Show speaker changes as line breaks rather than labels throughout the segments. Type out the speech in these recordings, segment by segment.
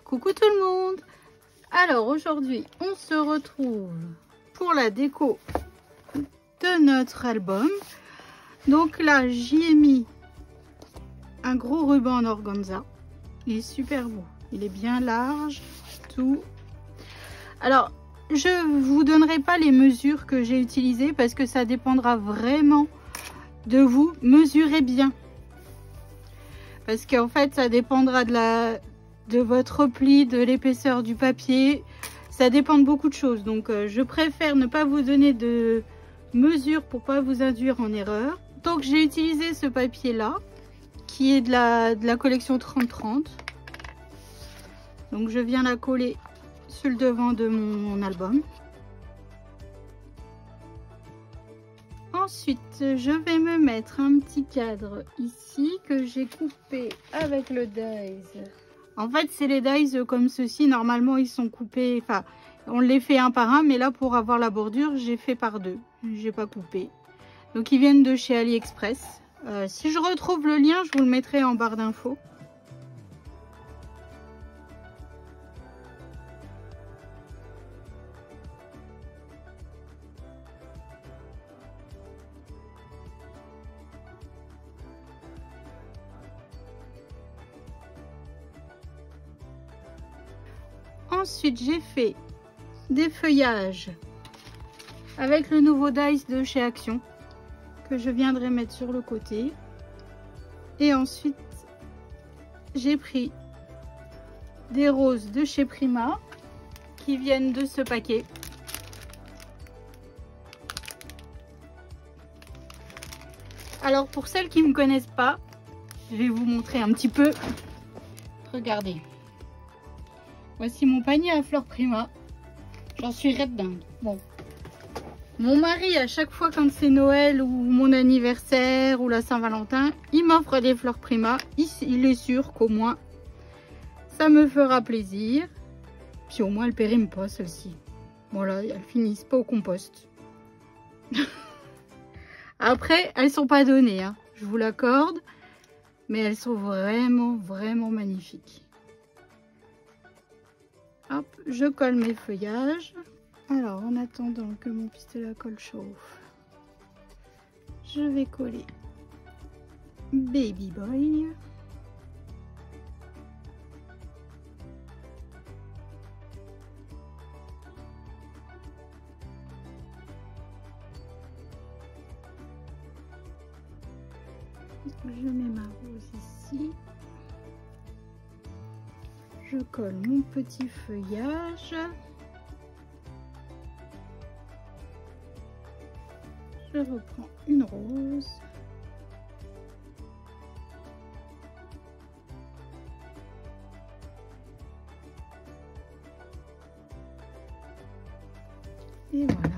Coucou tout le monde. Alors aujourd'hui on se retrouve pour la déco de notre album. Donc là j'y ai mis un gros ruban en organza. Il est super beau, il est bien large, tout. Alors je vous donnerai pas les mesures que j'ai utilisées parce que ça dépendra vraiment de vous. Mesurez bien parce qu'en fait ça dépendra de votre repli, de l'épaisseur du papier, ça dépend de beaucoup de choses. Donc je préfère ne pas vous donner de mesures pour pas vous induire en erreur. Donc j'ai utilisé ce papier là qui est de la collection 30-30. Donc je viens la coller sur le devant de mon album. Ensuite je vais me mettre un petit cadre ici que j'ai coupé avec le dies. En fait c'est les dies comme ceci, normalement ils sont coupés, enfin on les fait un par un, mais là pour avoir la bordure j'ai fait par deux, j'ai pas coupé. Donc ils viennent de chez AliExpress. Si je retrouve le lien je vous le mettrai en barre d'infos. Ensuite j'ai fait des feuillages avec le nouveau dies de chez Action que je viendrai mettre sur le côté. Et ensuite j'ai pris des roses de chez Prima qui viennent de ce paquet. Alors pour celles qui ne me connaissent pas, je vais vous montrer un petit peu. Regardez. Voici mon panier à fleurs Prima. J'en suis red dingue. Bon. Mon mari, à chaque fois quand c'est Noël ou mon anniversaire ou la Saint-Valentin, il m'offre des fleurs Prima. Il est sûr qu'au moins, ça me fera plaisir. Puis au moins, elles ne périment pas, celles-ci. Voilà, elles finissent pas au compost. Après, elles sont pas données, hein, je vous l'accorde. Mais elles sont vraiment, vraiment magnifiques. Hop, je colle mes feuillages. Alors, en attendant que mon pistolet à colle chauffe, je vais coller Baby Boy. Je mets ma rose ici. Je colle mon petit feuillage. Je reprends une rose. Et voilà.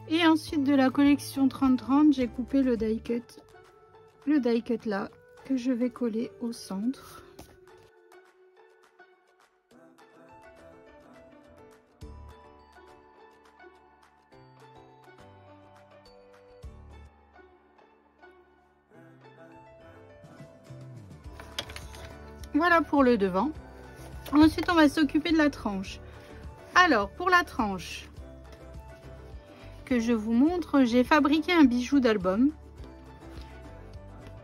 Et ensuite de la collection 30-30, j'ai coupé le die cut. Le die cut là, que je vais coller au centre. Voilà pour le devant. Ensuite, on va s'occuper de la tranche. Alors, pour la tranche que je vous montre, j'ai fabriqué un bijou d'album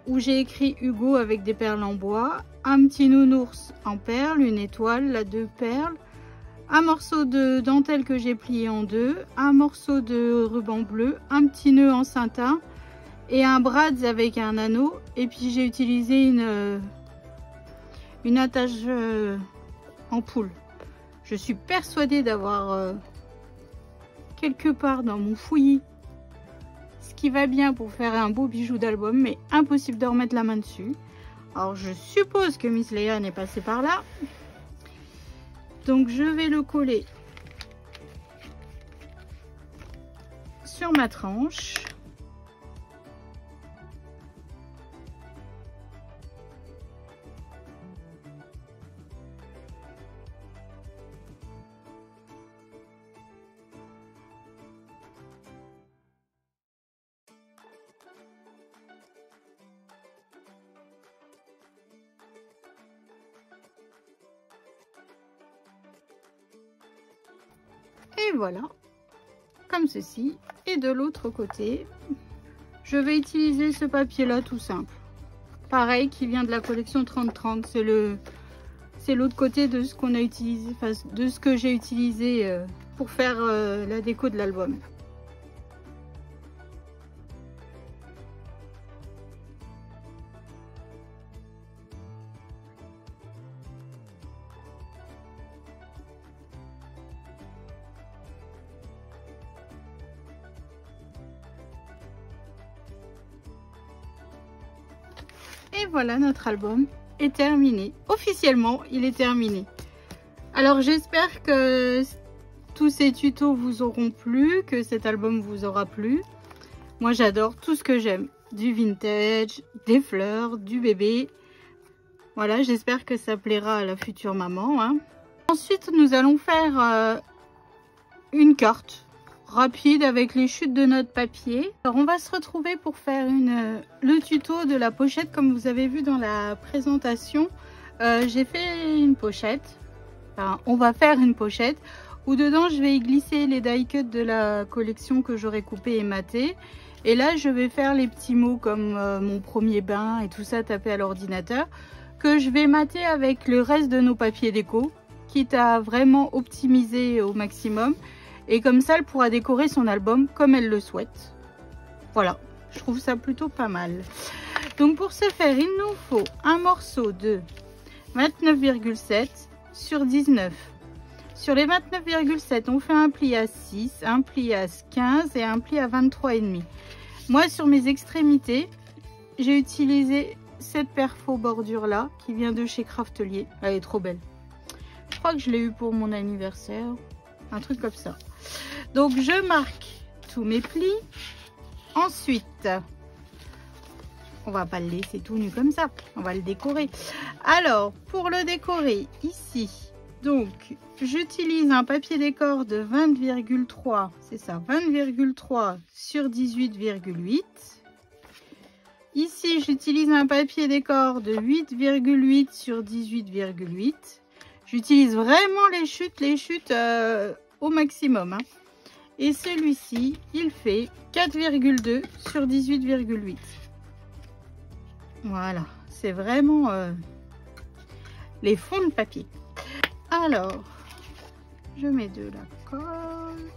où j'ai écrit Hugo avec des perles en bois, un petit nounours en perles, une étoile, là 2 perles, un morceau de dentelle que j'ai plié en deux, un morceau de ruban bleu, un petit nœud en satin et un brads avec un anneau. Et puis j'ai utilisé une attache en poule. Je suis persuadée d'avoir quelque part dans mon fouillis ce qui va bien pour faire un beau bijou d'album, mais impossible de remettre la main dessus. Alors je suppose que Miss Léane est passée par là. Donc je vais le coller sur ma tranche. Et voilà, comme ceci. Et de l'autre côté, je vais utiliser ce papier là tout simple. Pareil, qui vient de la collection 30-30. C'est l'autre côté de ce qu'on a utilisé, enfin, de ce que j'ai utilisé pour faire la déco de l'album. Et voilà, notre album est terminé. Officiellement, il est terminé. Alors, j'espère que tous ces tutos vous auront plu, que cet album vous aura plu. Moi, j'adore tout ce que j'aime. Du vintage, des fleurs, du bébé. Voilà, j'espère que ça plaira à la future maman, hein. Ensuite, nous allons faire une carte rapide avec les chutes de notre papier. Alors on va se retrouver pour faire le tuto de la pochette. Comme vous avez vu dans la présentation, j'ai fait une pochette, enfin on va faire une pochette où dedans je vais y glisser les die cuts de la collection que j'aurai coupé et maté, et là je vais faire les petits mots comme mon premier bain et tout ça tapé à l'ordinateur, que je vais mater avec le reste de nos papiers déco, quitte à vraiment optimiser au maximum. Et comme ça, elle pourra décorer son album comme elle le souhaite. Voilà, je trouve ça plutôt pas mal. Donc pour ce faire, il nous faut un morceau de 29,7 sur 19. Sur les 29,7, on fait un pli à 6, un pli à 15 et un pli à 23,5. Moi, sur mes extrémités, j'ai utilisé cette perfo bordure là, qui vient de chez Craftelier. Elle est trop belle. Je crois que je l'ai eu pour mon anniversaire. Un truc comme ça. Donc je marque tous mes plis. Ensuite, on va pas le laisser tout nu comme ça, on va le décorer. Alors pour le décorer ici, donc j'utilise un papier décor de 20,3, c'est ça, 20,3 sur 18,8. Ici j'utilise un papier décor de 8,8 sur 18,8. J'utilise vraiment les chutes au maximum, hein. Et celui-ci, il fait 4,2 sur 18,8. Voilà, c'est vraiment les fonds de papier. Alors, je mets de la colle.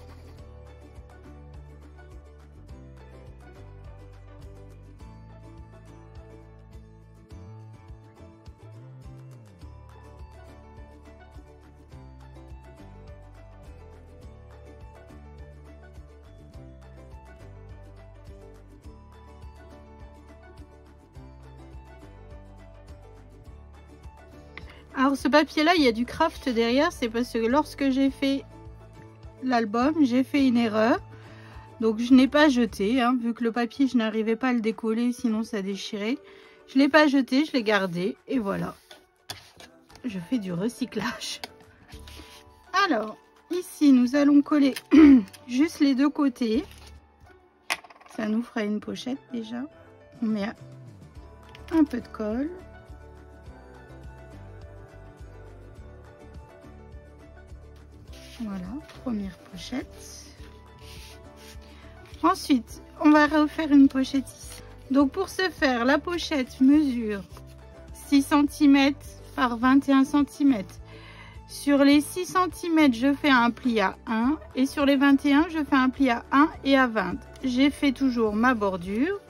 Alors ce papier là, il y a du craft derrière, c'est parce que lorsque j'ai fait l'album, j'ai fait une erreur, donc je n'ai pas jeté, hein, vu que le papier je n'arrivais pas à le décoller, sinon ça déchirait. Je l'ai pas jeté, je l'ai gardé et voilà, je fais du recyclage. Alors ici nous allons coller juste les deux côtés, ça nous fera une pochette déjà. On met un peu de colle. Voilà, première pochette. Ensuite, on va refaire une pochette ici. Donc pour ce faire, la pochette mesure 6 cm par 21 cm. Sur les 6 cm, je fais un pli à 1 et sur les 21, je fais un pli à 1 et à 20. J'ai fait toujours ma bordure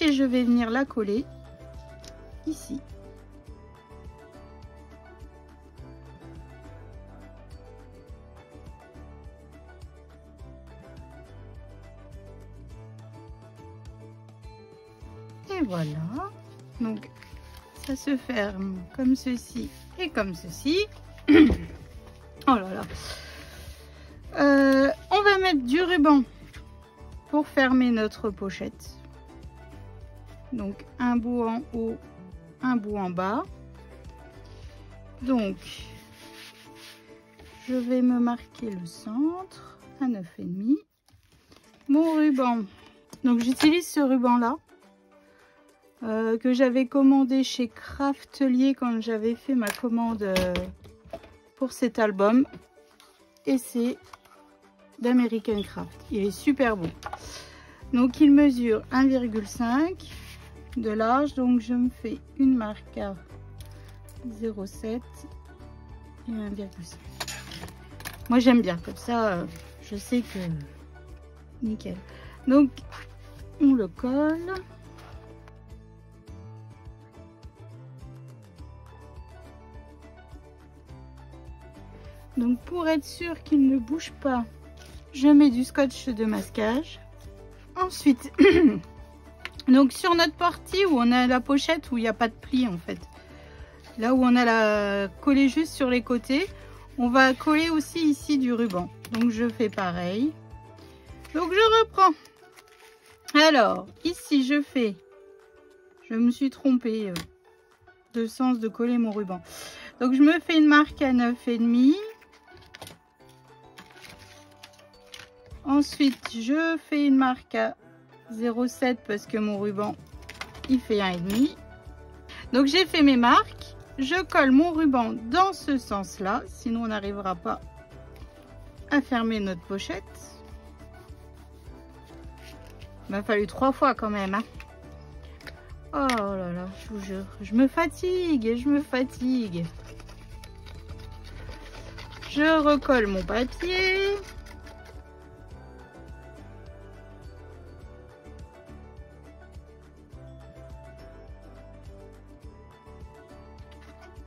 et je vais venir la coller ici. Et voilà, donc ça se ferme comme ceci et comme ceci. Oh là là. On va mettre du ruban pour fermer notre pochette. Donc un bout en haut, un bout en bas. Donc je vais me marquer le centre à 9,5. Mon ruban, donc j'utilise ce ruban là. Que j'avais commandé chez Craftelier quand j'avais fait ma commande pour cet album, et c'est d'American Craft. Il est super beau. Donc il mesure 1,5 de large. Donc je me fais une marque à 0,7 et 1,5. Moi j'aime bien comme ça, je sais que nickel. Donc on le colle. Donc pour être sûr qu'il ne bouge pas, je mets du scotch de masquage. Ensuite, donc sur notre partie où on a la pochette où il n'y a pas de pli en fait, là où on a la collé juste sur les côtés, on va coller aussi ici du ruban. Donc je fais pareil. Donc je reprends. Alors ici je me suis trompée de sens de coller mon ruban. Donc je me fais une marque à 9,5. Ensuite, je fais une marque à 0,7 parce que mon ruban, il fait 1,5. Donc, j'ai fait mes marques. Je colle mon ruban dans ce sens-là. Sinon, on n'arrivera pas à fermer notre pochette. Il m'a fallu 3 fois quand même. Hein. Oh là là, je vous jure. Je me fatigue, je me fatigue. Je recolle mon papier.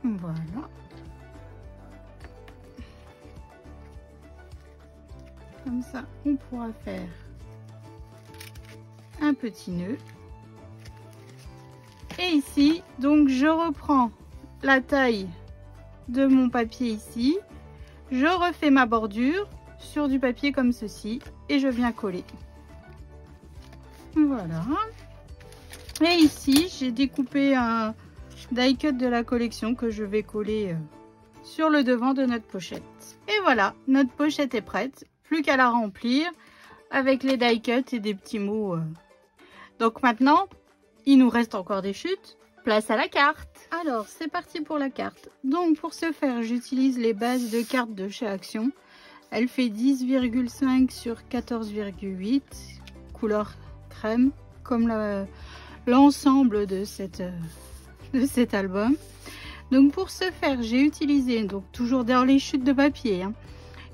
Voilà. Comme ça, on pourra faire un petit nœud. Et ici, donc je reprends la taille de mon papier ici. Je refais ma bordure sur du papier comme ceci et je viens coller. Voilà. Et ici, j'ai découpé un die cut de la collection que je vais coller sur le devant de notre pochette. Et voilà, notre pochette est prête. Plus qu'à la remplir avec les die cuts et des petits mots. Donc maintenant, il nous reste encore des chutes. Place à la carte. Alors, c'est parti pour la carte. Donc, pour ce faire, j'utilise les bases de cartes de chez Action. Elle fait 10,5 sur 14,8, couleur crème, comme l'ensemble de cet album. Donc, pour ce faire, j'ai utilisé, donc toujours dans les chutes de papier, hein,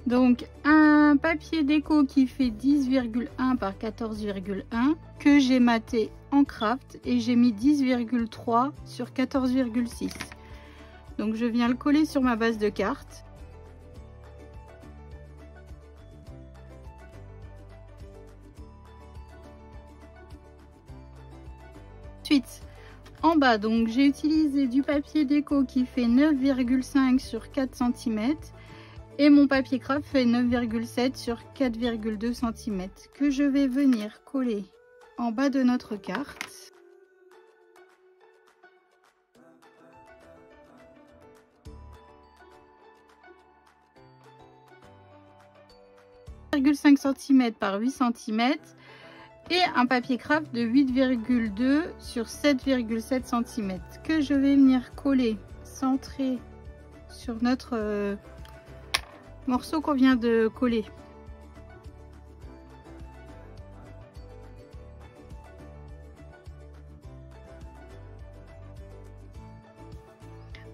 donc un papier déco qui fait 10,1 par 14,1 que j'ai maté en craft et j'ai mis 10,3 sur 14,6. Donc je viens le coller sur ma base de cartes. Ensuite, en bas, donc j'ai utilisé du papier déco qui fait 9,5 sur 4 cm. Et mon papier craft fait 9,7 sur 4,2 cm que je vais venir coller en bas de notre carte. « 5 cm par 8 cm et un papier craft de 8,2 sur 7,7 cm que je vais venir coller, centrer sur notre morceau qu'on vient de coller.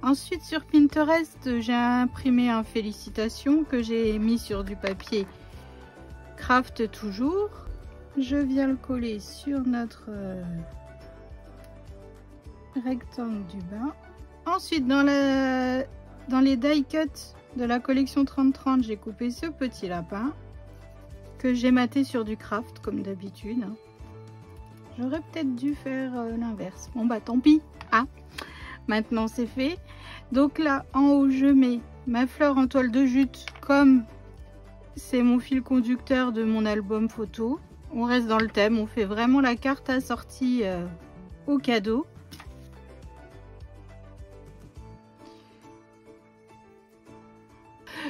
Ensuite, sur Pinterest, j'ai imprimé un félicitation que j'ai mis sur du papier craft toujours. Je viens le coller sur notre rectangle du bas. Ensuite, dans les die cuts de la collection 30-30, j'ai coupé ce petit lapin que j'ai maté sur du craft comme d'habitude. J'aurais peut-être dû faire l'inverse. Bon bah tant pis, hein. Maintenant c'est fait. Donc là en haut je mets ma fleur en toile de jute comme c'est mon fil conducteur de mon album photo. On reste dans le thème, on fait vraiment la carte assortie au cadeau.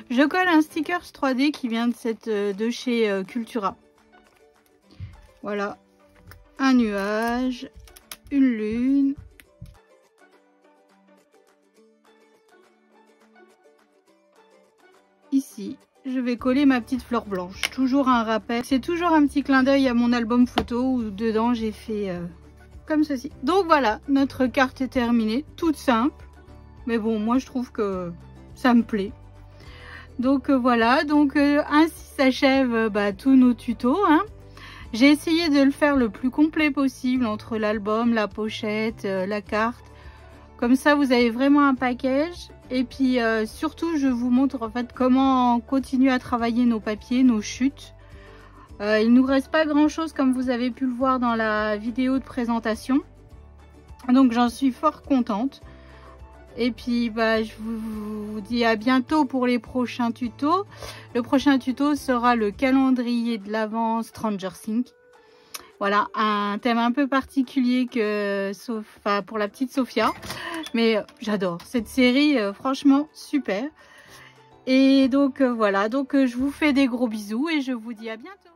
Je colle un stickers 3D qui vient de chez Cultura. Voilà, un nuage, une lune. Ici ici, je vais coller ma petite fleur blanche. Toujours un rappel. C'est toujours un petit clin d'œil à mon album photo où dedans j'ai fait comme ceci. Donc voilà, notre carte est terminée. Toute simple. Mais bon, moi je trouve que ça me plaît. Donc voilà, donc ainsi s'achèvent tous nos tutos. Hein. J'ai essayé de le faire le plus complet possible entre l'album, la pochette, la carte. Comme ça, vous avez vraiment un package. Et puis surtout, je vous montre en fait comment continuer à travailler nos papiers, nos chutes. Il nous reste pas grand chose comme vous avez pu le voir dans la vidéo de présentation. Donc j'en suis fort contente. Et puis je vous dis à bientôt pour les prochains tutos. Le prochain tuto sera le calendrier de l'Avent Stranger Things. Voilà, un thème un peu particulier que pour la petite Sophia. Mais j'adore cette série, franchement super. Et donc voilà, donc je vous fais des gros bisous et je vous dis à bientôt.